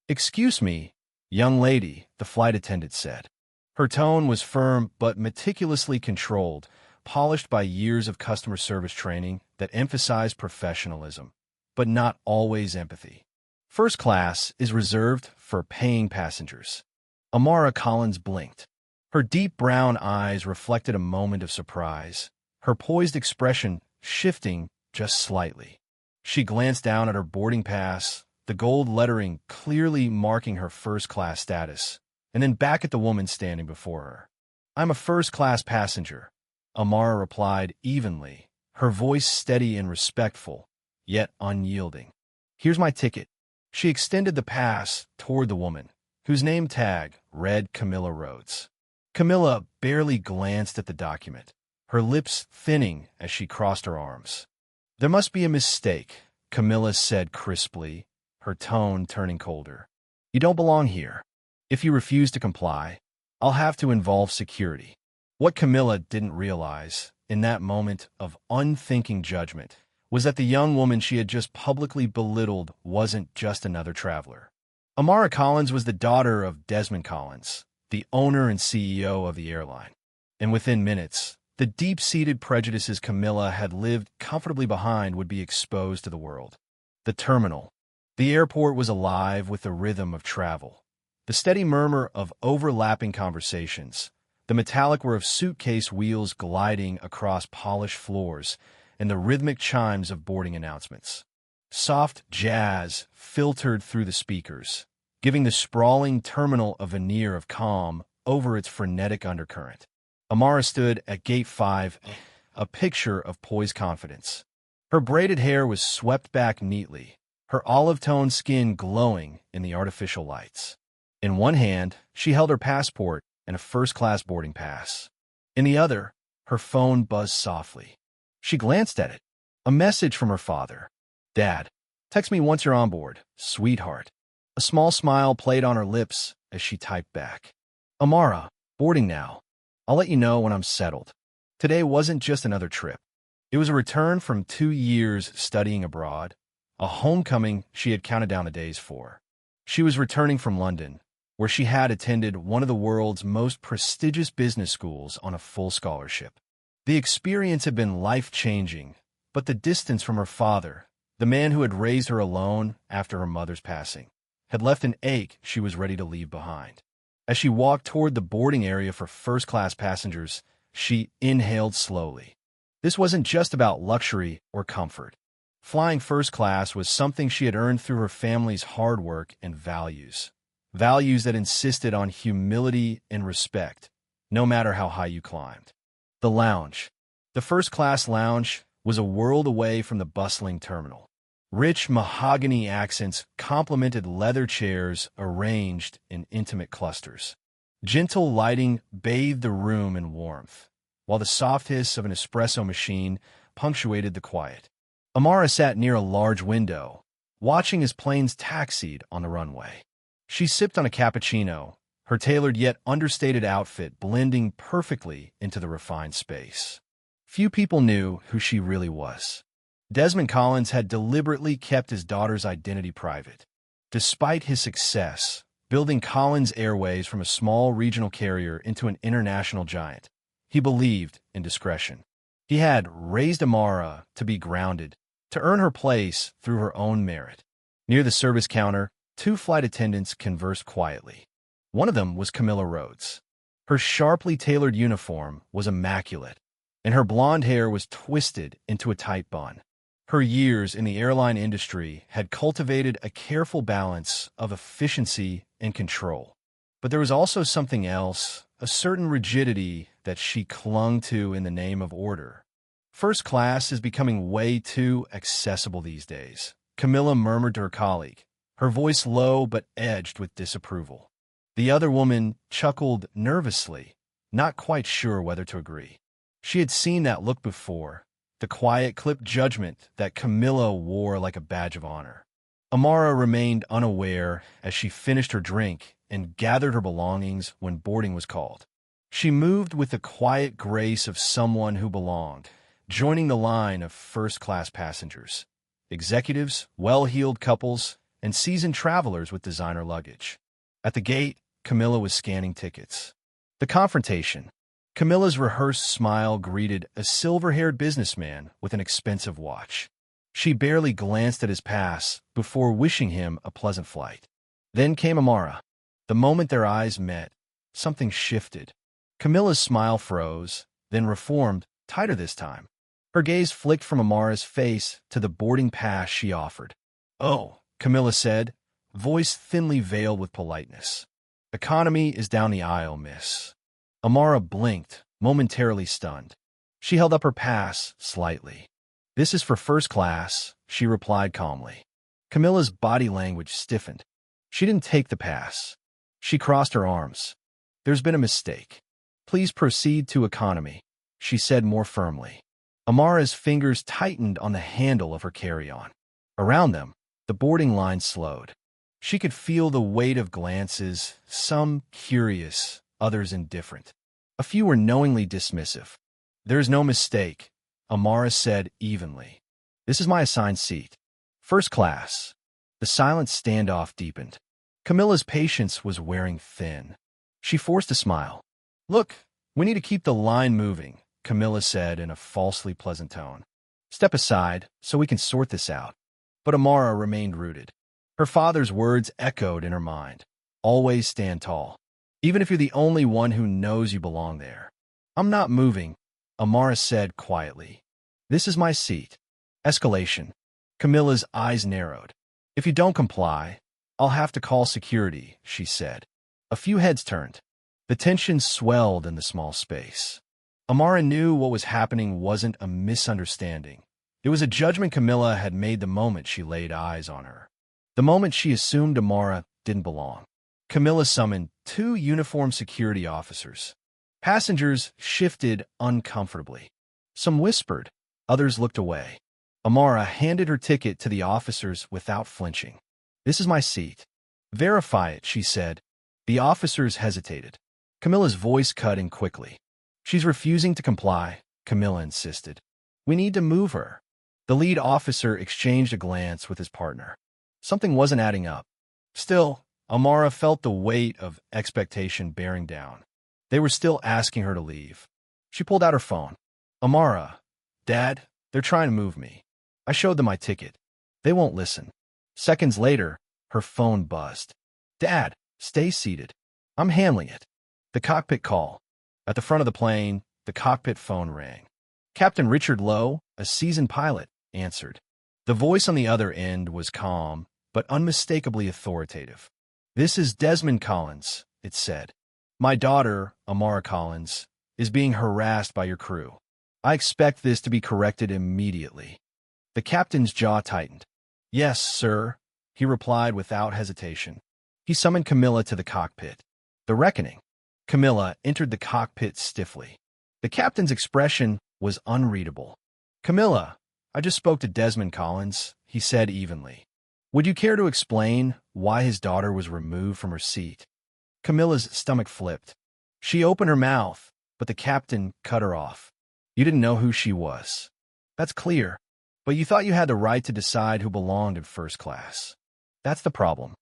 "Excuse me, young lady," the flight attendant said. Her tone was firm but meticulously controlled, polished by years of customer service training that emphasized professionalism, but not always empathy. "First class is reserved for paying passengers." Amara Collins blinked. Her deep brown eyes reflected a moment of surprise, her poised expression shifting just slightly. She glanced down at her boarding pass, the gold lettering clearly marking her first-class status, and then back at the woman standing before her. "I'm a first-class passenger," Amara replied evenly, her voice steady and respectful, yet unyielding. "Here's my ticket." She extended the pass toward the woman, whose name tag read Camilla Rhodes. Camilla barely glanced at the document, her lips thinning as she crossed her arms. "There must be a mistake," Camilla said crisply, her tone turning colder. "You don't belong here. If you refuse to comply, I'll have to involve security." What Camilla didn't realize, in that moment of unthinking judgment, was that the young woman she had just publicly belittled wasn't just another traveler. Amara Collins was the daughter of Desmond Collins, the owner and CEO of the airline. And within minutes, the deep-seated prejudices Camilla had lived comfortably behind would be exposed to the world. The terminal. The airport was alive with the rhythm of travel. The steady murmur of overlapping conversations, the metallic whir of suitcase wheels gliding across polished floors, and the rhythmic chimes of boarding announcements. Soft jazz filtered through the speakers, giving the sprawling terminal a veneer of calm over its frenetic undercurrent. Amara stood at Gate 5, a picture of poised confidence. Her braided hair was swept back neatly, her olive-toned skin glowing in the artificial lights. In one hand, she held her passport and a first-class boarding pass. In the other, her phone buzzed softly. She glanced at it. A message from her father. "Dad, text me once you're on board, sweetheart." A small smile played on her lips as she typed back. "Amara, boarding now. I'll let you know when I'm settled." Today wasn't just another trip. It was a return from 2 years studying abroad, a homecoming she had counted down the days for. She was returning from London, where she had attended one of the world's most prestigious business schools on a full scholarship. The experience had been life-changing, but the distance from her father, the man who had raised her alone after her mother's passing, had left an ache she was ready to leave behind. As she walked toward the boarding area for first-class passengers, she inhaled slowly. This wasn't just about luxury or comfort. Flying first class was something she had earned through her family's hard work and values. Values that insisted on humility and respect, no matter how high you climbed. The lounge. The first-class lounge was a world away from the bustling terminal. Rich mahogany accents complemented leather chairs arranged in intimate clusters. Gentle lighting bathed the room in warmth, while the soft hiss of an espresso machine punctuated the quiet. Amara sat near a large window, watching as planes taxied on the runway. She sipped on a cappuccino, her tailored yet understated outfit blending perfectly into the refined space. Few people knew who she really was. Desmond Collins had deliberately kept his daughter's identity private. Despite his success, building Collins Airways from a small regional carrier into an international giant, he believed in discretion. He had raised Amara to be grounded, to earn her place through her own merit. Near the service counter, 2 flight attendants conversed quietly. One of them was Camilla Rhodes. Her sharply tailored uniform was immaculate, and her blonde hair was twisted into a tight bun. Her years in the airline industry had cultivated a careful balance of efficiency and control. But there was also something else, a certain rigidity that she clung to in the name of order. "First class is becoming way too accessible these days," Camilla murmured to her colleague, her voice low but edged with disapproval. The other woman chuckled nervously, not quite sure whether to agree. She had seen that look before, the quiet, clipped judgment that Camilla wore like a badge of honor. Amara remained unaware as she finished her drink and gathered her belongings when boarding was called. She moved with the quiet grace of someone who belonged, joining the line of first-class passengers. Executives, well-heeled couples, and seasoned travelers with designer luggage. At the gate, Camilla was scanning tickets. The confrontation. Camilla's rehearsed smile greeted a silver-haired businessman with an expensive watch. She barely glanced at his pass before wishing him a pleasant flight. Then came Amara. The moment their eyes met, something shifted. Camilla's smile froze, then reformed, tighter this time. Her gaze flicked from Amara's face to the boarding pass she offered. "Oh," Camilla said, voice thinly veiled with politeness. "Economy is down the aisle, miss." Amara blinked, momentarily stunned. She held up her pass slightly. "This is for first class," she replied calmly. Camilla's body language stiffened. She didn't take the pass. She crossed her arms. "There's been a mistake. Please proceed to economy," she said more firmly. Amara's fingers tightened on the handle of her carry-on. Around them, the boarding line slowed. She could feel the weight of glances, some curious, others indifferent. A few were knowingly dismissive. "There's no mistake," Amara said evenly. "This is my assigned seat. First class." The silent standoff deepened. Camilla's patience was wearing thin. She forced a smile. "Look, we need to keep the line moving," Camilla said in a falsely pleasant tone. "Step aside so we can sort this out." But Amara remained rooted. Her father's words echoed in her mind. "Always stand tall, even if you're the only one who knows you belong there." "I'm not moving," Amara said quietly. "This is my seat." Escalation. Camilla's eyes narrowed. "If you don't comply, I'll have to call security," she said. A few heads turned. The tension swelled in the small space. Amara knew what was happening wasn't a misunderstanding. It was a judgment Camilla had made the moment she laid eyes on her. The moment she assumed Amara didn't belong. Camilla summoned 2 uniformed security officers. Passengers shifted uncomfortably. Some whispered, others looked away. Amara handed her ticket to the officers without flinching. "This is my seat." "Verify it," she said. The officers hesitated. Camilla's voice cut in quickly. "She's refusing to comply," Camilla insisted. "We need to move her." The lead officer exchanged a glance with his partner. Something wasn't adding up. Still, Amara felt the weight of expectation bearing down. They were still asking her to leave. She pulled out her phone. "Amara, Dad, they're trying to move me. I showed them my ticket. They won't listen." Seconds later, her phone buzzed. "Dad, stay seated. I'm handling it." The cockpit call. At the front of the plane, the cockpit phone rang. Captain Richard Lowe, a seasoned pilot, answered. The voice on the other end was calm, but unmistakably authoritative. "This is Desmond Collins," it said. "My daughter, Amara Collins, is being harassed by your crew. I expect this to be corrected immediately." The captain's jaw tightened. "Yes, sir," he replied without hesitation. He summoned Camilla to the cockpit. The reckoning. Camilla entered the cockpit stiffly. The captain's expression was unreadable. "Camilla, I just spoke to Desmond Collins," he said evenly. "Would you care to explain why his daughter was removed from her seat?" Camilla's stomach flipped. She opened her mouth, but the captain cut her off. "You didn't know who she was. That's clear. But you thought you had the right to decide who belonged in first class. That's the problem."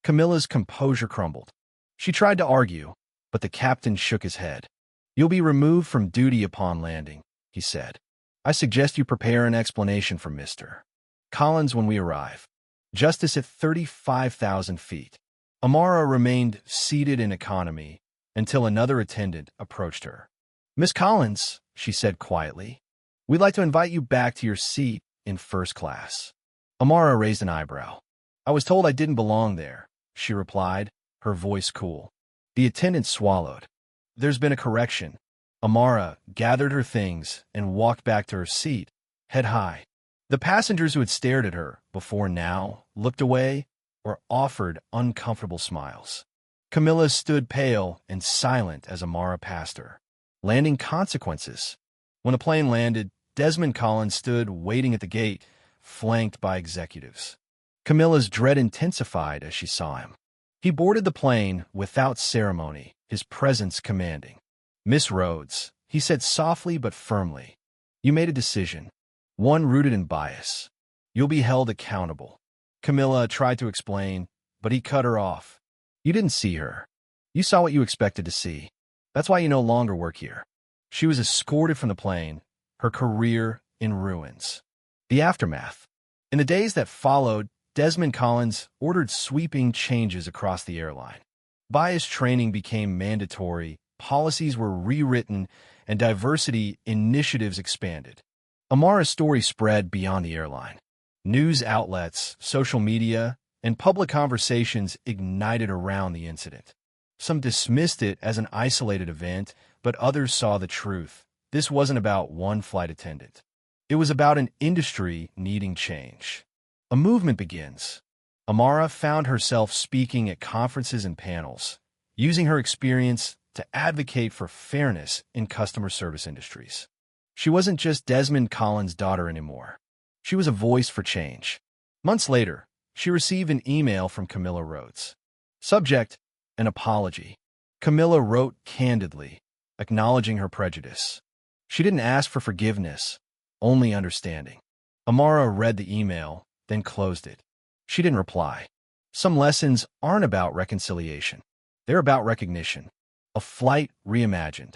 Camilla's composure crumbled. She tried to argue, but the captain shook his head. "You'll be removed from duty upon landing," he said. "I suggest you prepare an explanation for Mr. Collins when we arrive. Justice at 35,000 feet. Amara remained seated in economy until another attendant approached her. "Miss Collins," she said quietly, "we'd like to invite you back to your seat in first class." Amara raised an eyebrow. "I was told I didn't belong there," she replied, her voice cool. The attendant swallowed. "There's been a correction." Amara gathered her things and walked back to her seat, head high. The passengers who had stared at her before now looked away or offered uncomfortable smiles. Camilla stood pale and silent as Amara passed her. Landing consequences. When the plane landed, Desmond Collins stood waiting at the gate, flanked by executives. Camilla's dread intensified as she saw him. He boarded the plane without ceremony, his presence commanding. "Miss Rhodes," he said softly but firmly, "you made a decision, one rooted in bias. You'll be held accountable." Camilla tried to explain, but he cut her off. You didn't see her. You saw what you expected to see. That's why you no longer work here. She was escorted from the plane, her career in ruins. The aftermath. In the days that followed, Desmond Collins ordered sweeping changes across the airline. Bias training became mandatory, policies were rewritten, and diversity initiatives expanded. Amara's story spread beyond the airline. News outlets, social media, and public conversations ignited around the incident. Some dismissed it as an isolated event, but others saw the truth. This wasn't about one flight attendant. It was about an industry needing change. A movement begins. Amara found herself speaking at conferences and panels, using her experience to advocate for fairness in customer service industries. She wasn't just Desmond Collins' daughter anymore. She was a voice for change. Months later, she received an email from Camilla Rhodes. Subject: an apology. Camilla wrote candidly, acknowledging her prejudice. She didn't ask for forgiveness, only understanding. Amara read the email, then closed it. She didn't reply. Some lessons aren't about reconciliation. They're about recognition. A flight reimagined.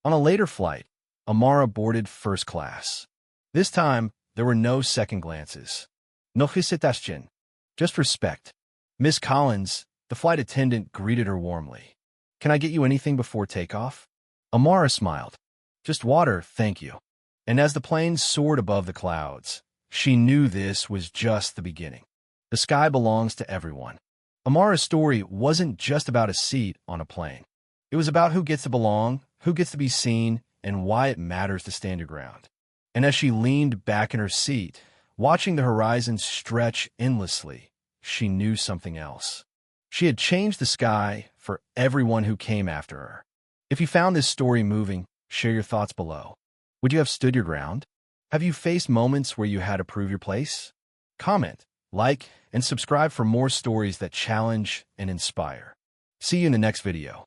On a later flight, Amara boarded first class. This time, there were no second glances. No hesitation. Just respect. Miss Collins, the flight attendant, greeted her warmly. Can I get you anything before takeoff? Amara smiled. Just water, thank you. And as the plane soared above the clouds, she knew this was just the beginning. The sky belongs to everyone. Amara's story wasn't just about a seat on a plane. It was about who gets to belong, who gets to be seen, and why it matters to stand your ground. And as she leaned back in her seat, watching the horizon stretch endlessly, she knew something else. She had changed the sky for everyone who came after her. If you found this story moving, share your thoughts below. Would you have stood your ground? Have you faced moments where you had to prove your place? Comment, like, and subscribe for more stories that challenge and inspire. See you in the next video.